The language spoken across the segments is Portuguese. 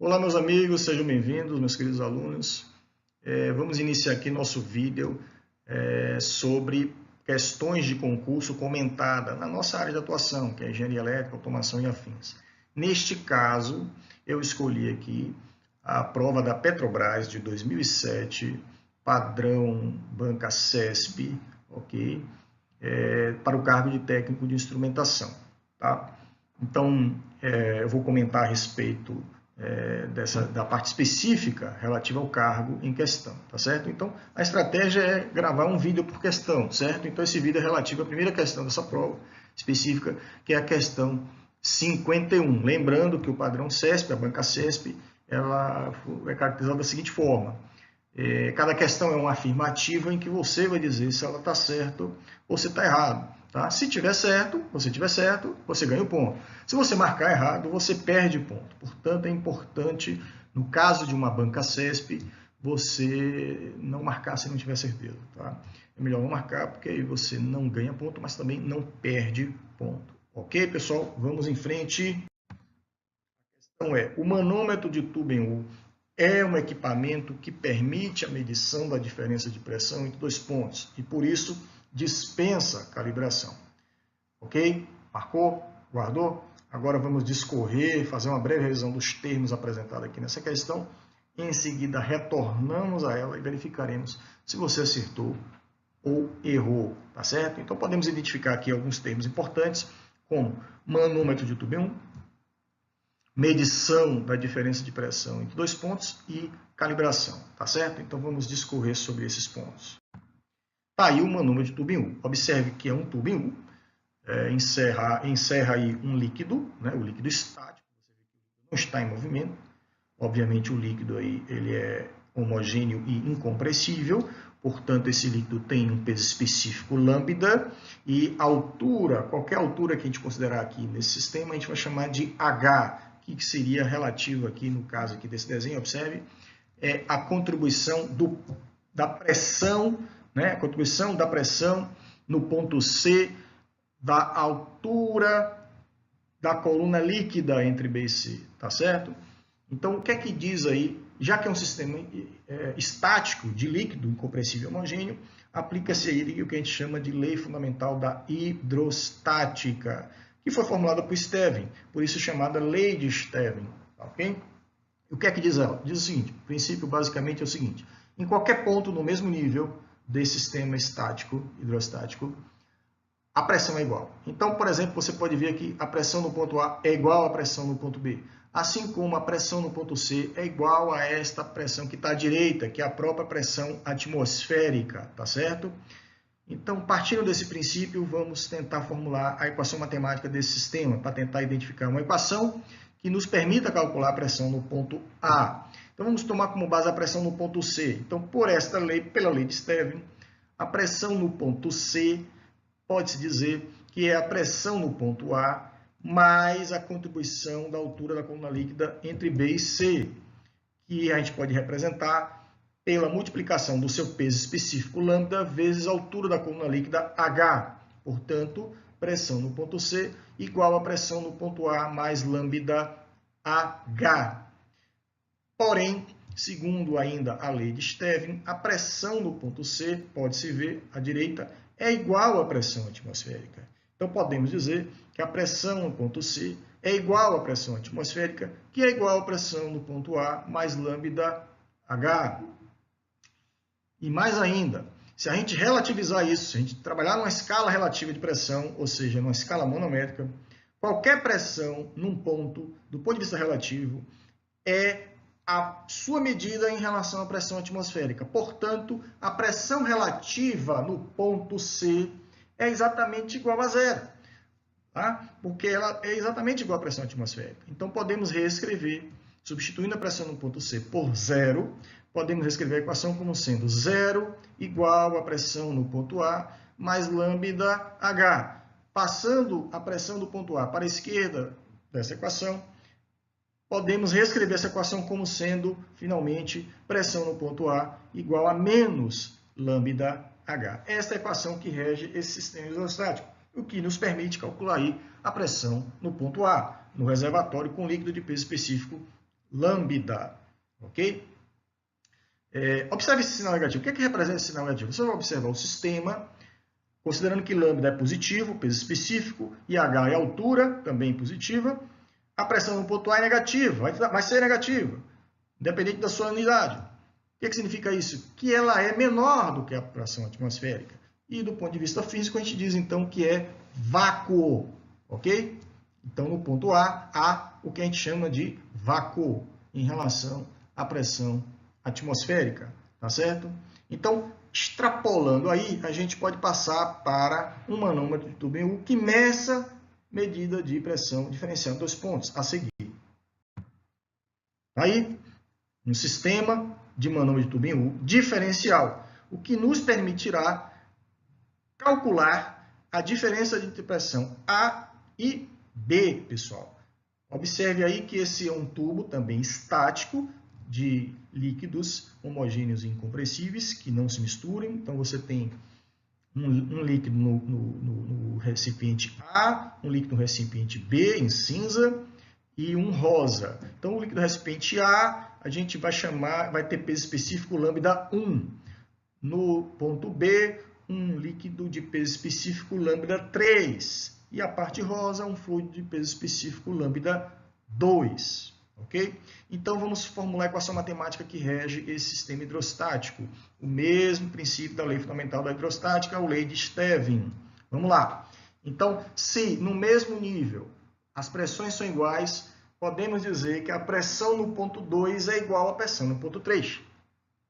Olá, meus amigos, sejam bem-vindos, meus queridos alunos. Vamos iniciar aqui nosso vídeo sobre questões de concurso comentada na nossa área de atuação, que é engenharia elétrica, automação e afins. Neste caso, eu escolhi aqui a prova da Petrobras de 2007, padrão banca CESP, ok? Para o cargo de técnico de instrumentação, tá? Então, eu vou comentar a respeito da parte específica relativa ao cargo em questão, tá certo? Então, a estratégia é gravar um vídeo por questão, certo? Então, esse vídeo é relativo à primeira questão dessa prova específica, que é a questão 51. Lembrando que o padrão CESP, a banca CESP, ela é caracterizada da seguinte forma. Cada questão é uma afirmativa em que você vai dizer se ela está certa ou se está errado. Tá? Se tiver certo, você ganha o ponto. Se você marcar errado, você perde ponto. Portanto, é importante, no caso de uma banca CESP, você não marcar se não tiver certeza. Tá? É melhor não marcar, porque aí você não ganha ponto, mas também não perde ponto. Ok, pessoal? Vamos em frente. A questão é, o manômetro de tubo em U é um equipamento que permite a medição da diferença de pressão entre dois pontos e, por isso, dispensa calibração. Ok? Marcou? Guardou? Agora vamos discorrer, fazer uma breve revisão dos termos apresentados aqui nessa questão. Em seguida, retornamos a ela e verificaremos se você acertou ou errou, tá certo? Então, podemos identificar aqui alguns termos importantes, como manômetro de tubo em U, medição da diferença de pressão entre dois pontos e calibração, tá certo? Então, vamos discorrer sobre esses pontos. Tá aí o manômetro de tubo em U. Observe que é um tubo em U, encerra aí um líquido, né, o líquido estático, você vê que o líquido não está em movimento. Obviamente, o líquido aí, ele é homogêneo e incompressível, portanto, esse líquido tem um peso específico lambda, e altura, qualquer altura que a gente considerar aqui nesse sistema, a gente vai chamar de H, que seria relativo aqui, no caso aqui desse desenho, observe, é a contribuição da pressão, né, a contribuição da pressão no ponto C da altura da coluna líquida entre B e C, tá certo? Então, o que é que diz aí? Já que é um sistema estático de líquido incompressível homogêneo, aplica-se aí o que a gente chama de lei fundamental da hidrostática, que foi formulada por Stevin, por isso chamada lei de Stevin, ok? E o que é que diz ela? Diz o seguinte, o princípio basicamente é o seguinte, em qualquer ponto no mesmo nível desse sistema estático, hidrostático, a pressão é igual. Então, por exemplo, você pode ver que a pressão no ponto A é igual à pressão no ponto B. Assim como a pressão no ponto C é igual a esta pressão que está à direita, que é a própria pressão atmosférica, tá certo? Então, partindo desse princípio, vamos tentar formular a equação matemática desse sistema, para tentar identificar uma equação que nos permita calcular a pressão no ponto A. Então, vamos tomar como base a pressão no ponto C. Então, por esta lei, pela lei de Stevin, a pressão no ponto C pode-se dizer que é a pressão no ponto A mais a contribuição da altura da coluna líquida entre B e C, que a gente pode representar pela multiplicação do seu peso específico lambda vezes a altura da coluna líquida H. Portanto, pressão no ponto C igual a pressão no ponto A mais lambda H. Porém, segundo ainda a lei de Stevin, a pressão no ponto C, pode-se ver à direita, é igual à pressão atmosférica. Então, podemos dizer que a pressão no ponto C é igual à pressão atmosférica, que é igual à pressão no ponto A mais lambda H. E mais ainda, se a gente relativizar isso, se a gente trabalhar numa escala relativa de pressão, ou seja, numa escala manométrica, qualquer pressão num ponto, do ponto de vista relativo, é a sua medida em relação à pressão atmosférica. Portanto, a pressão relativa no ponto C é exatamente igual a zero, tá? Porque ela é exatamente igual à pressão atmosférica. Então, podemos reescrever, substituindo a pressão no ponto C por zero, podemos reescrever a equação como sendo zero igual à pressão no ponto A mais lambda H. Passando a pressão do ponto A para a esquerda dessa equação, podemos reescrever essa equação como sendo, finalmente, pressão no ponto A igual a menos lambda H. Esta é a equação que rege esse sistema hidrostático, o que nos permite calcular aí a pressão no ponto A, no reservatório com líquido de peso específico lambda, ok? Observe esse sinal negativo. O que é que representa esse sinal negativo? Você vai observar o sistema, considerando que lambda é positivo, peso específico, e H é altura, também positiva. A pressão no ponto A é negativa, vai ser negativa, independente da sua unidade. O que significa isso? Que ela é menor do que a pressão atmosférica. E do ponto de vista físico, a gente diz então que é vácuo, ok? Então, no ponto A, há o que a gente chama de vácuo em relação à pressão atmosférica, tá certo? Então, extrapolando aí, a gente pode passar para um manômetro de tubo em U que meça medida de pressão diferencial em 2 pontos a seguir. Aí, um sistema de manômetro de tubo em U diferencial, o que nos permitirá calcular a diferença entre pressão A e B, pessoal. Observe aí que esse é um tubo também estático de líquidos homogêneos e incompressíveis que não se misturam. Então, você tem um líquido no recipiente A, um líquido no recipiente B, em cinza, e um rosa. Então, o líquido do recipiente A, a gente vai ter peso específico lambda 1. No ponto B, um líquido de peso específico lambda 3. E a parte rosa, um fluido de peso específico lambda 2. Ok? Então, vamos formular a equação matemática que rege esse sistema hidrostático. O mesmo princípio da lei fundamental da hidrostática, a lei de Stevin. Vamos lá. Então, se no mesmo nível as pressões são iguais, podemos dizer que a pressão no ponto 2 é igual à pressão no ponto 3.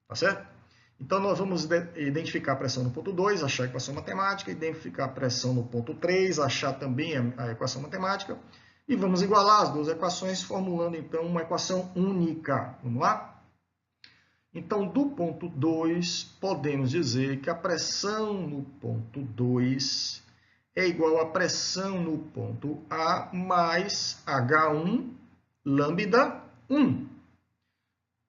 Tá certo? Então, nós vamos identificar a pressão no ponto 2, achar a equação matemática, identificar a pressão no ponto 3, achar também a equação matemática, e vamos igualar as duas equações, formulando, então, uma equação única. Vamos lá? Então, do ponto 2, podemos dizer que a pressão no ponto 2 é igual à pressão no ponto A mais H1 lambda 1.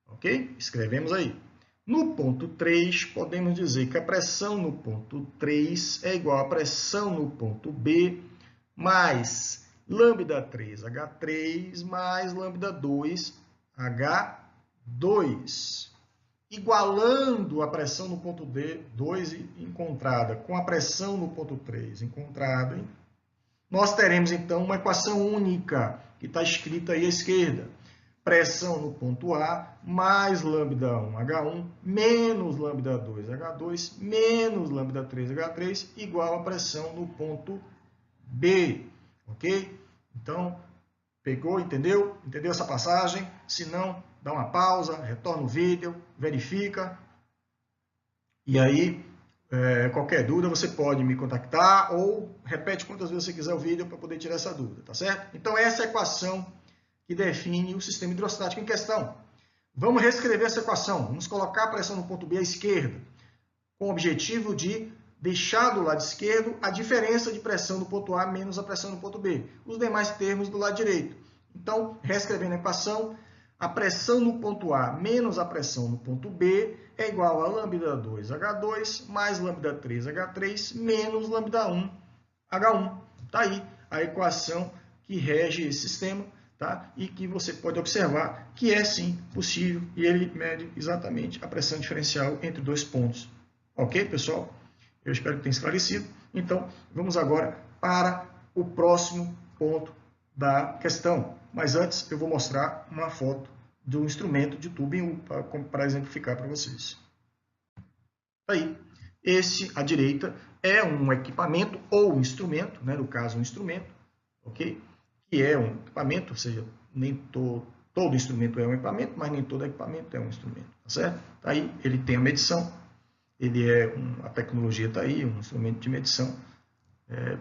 Ok? Escrevemos aí. No ponto 3, podemos dizer que a pressão no ponto 3 é igual à pressão no ponto B mais lambda 3 H3 mais lambda 2 H2. Igualando a pressão no ponto 2 encontrada com a pressão no ponto 3 encontrada, nós teremos então uma equação única que está escrita aí à esquerda. Pressão no ponto A mais lambda 1 H1 menos lambda 2 H2 menos lambda 3 H3 igual a pressão no ponto B. Ok? Então, pegou, entendeu? Entendeu essa passagem? Se não, dá uma pausa, retorna o vídeo, verifica. E aí, qualquer dúvida, você pode me contactar ou repete quantas vezes você quiser o vídeo para poder tirar essa dúvida, tá certo? Então, essa é a equação que define o sistema hidrostático em questão. Vamos reescrever essa equação. Vamos colocar a pressão no ponto B à esquerda, com o objetivo de deixar do lado esquerdo a diferença de pressão do ponto A menos a pressão do ponto B. Os demais termos do lado direito. Então, reescrevendo a equação, a pressão no ponto A menos a pressão no ponto B é igual a lambda 2 H2 mais lambda 3 H3 menos lambda 1 H1. Está aí a equação que rege esse sistema. Tá? E que você pode observar que é sim possível e ele mede exatamente a pressão diferencial entre dois pontos. Ok, pessoal? Eu espero que tenha esclarecido. Então, vamos agora para o próximo ponto da questão. Mas antes, eu vou mostrar uma foto do instrumento de tubo em U para exemplificar para vocês. Aí, esse à direita é um equipamento ou instrumento, né? No caso, um instrumento, ok? Que é um equipamento, ou seja, nem todo instrumento é um equipamento, mas nem todo equipamento é um instrumento, tá certo? Aí ele tem a medição, ele a tecnologia está aí, um instrumento de medição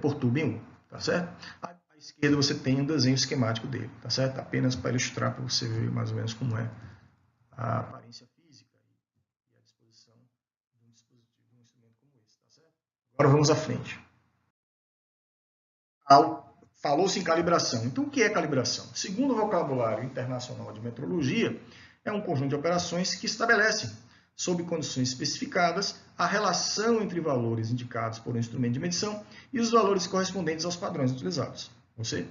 por tubo em U, tá certo? À esquerda você tem um desenho esquemático dele, tá certo? Apenas para ilustrar, para você ver mais ou menos como é a aparência física e a disposição de um dispositivo, de um instrumento como esse, tá certo? Agora vamos à frente. Falou-se em calibração. Então, o que é calibração? Segundo o vocabulário internacional de metrologia, é um conjunto de operações que estabelecem, sob condições especificadas, a relação entre valores indicados por um instrumento de medição e os valores correspondentes aos padrões utilizados. Ou seja,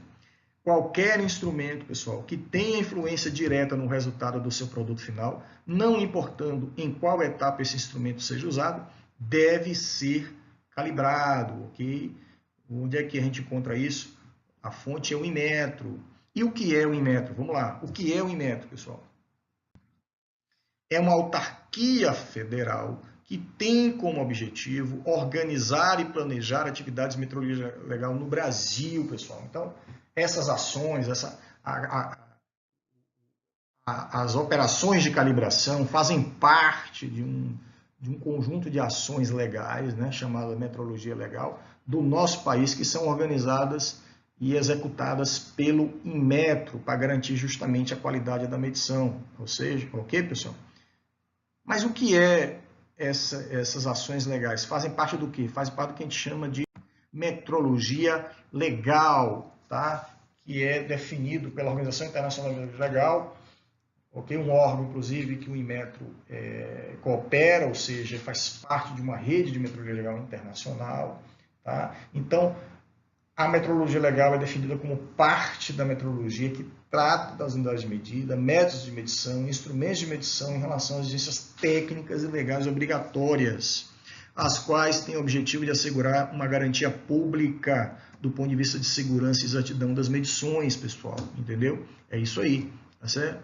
qualquer instrumento, pessoal, que tenha influência direta no resultado do seu produto final, não importando em qual etapa esse instrumento seja usado, deve ser calibrado, ok? Onde é que a gente encontra isso? A fonte é o Inmetro. E o que é o Inmetro? Vamos lá. O que é o Inmetro, pessoal? É uma autarquia federal que tem como objetivo organizar e planejar atividades de metrologia legal no Brasil, pessoal. Então, essas ações, as operações de calibração fazem parte de um conjunto de ações legais, né, chamada metrologia legal, do nosso país, que são organizadas e executadas pelo Inmetro, para garantir justamente a qualidade da medição. Ou seja, ok, pessoal? Mas o que é essas ações legais? Fazem parte do quê? Fazem parte do que a gente chama de metrologia legal, tá? Que é definido pela Organização Internacional de Metrologia Legal, okay? Um órgão, inclusive, que o Inmetro coopera, ou seja, faz parte de uma rede de metrologia legal internacional. Tá? Então, a metrologia legal é definida como parte da metrologia que trata das unidades de medida, métodos de medição, instrumentos de medição em relação às exigências técnicas e legais obrigatórias, as quais têm o objetivo de assegurar uma garantia pública do ponto de vista de segurança e exatidão das medições, pessoal, entendeu? É isso aí, tá certo?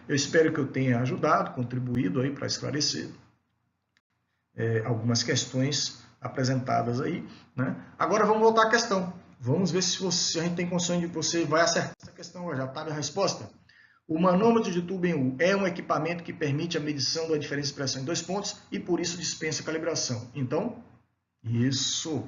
Eu espero que eu tenha ajudado, contribuído aí para esclarecer algumas questões apresentadas aí, né? Agora vamos voltar à questão. Vamos ver se a gente tem condições de você vai acertar essa questão. Já está a resposta. O manômetro de tubo em U é um equipamento que permite a medição da diferença de pressão em 2 pontos e por isso dispensa calibração. Então, isso.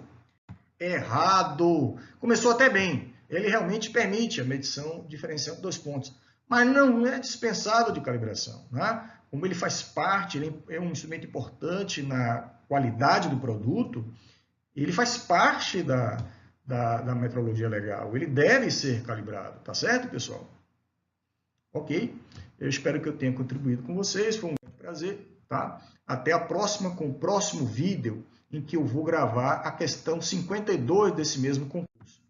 Errado. Começou até bem. Ele realmente permite a medição diferencial de 2 pontos, mas não é dispensável de calibração, né? Como ele faz parte, ele é um instrumento importante na qualidade do produto, ele faz parte da metrologia legal, ele deve ser calibrado, tá certo, pessoal? Ok? Eu espero que eu tenha contribuído com vocês, foi um grande prazer, tá? Até a próxima, com o próximo vídeo, em que eu vou gravar a questão 52 desse mesmo concurso.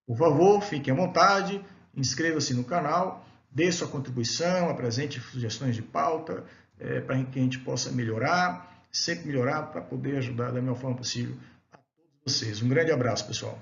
Por favor, fiquem à vontade, inscreva-se no canal, dê sua contribuição, apresente sugestões de pauta, para que a gente possa melhorar, sempre melhorar, para poder ajudar da melhor forma possível a todos vocês. Um grande abraço, pessoal.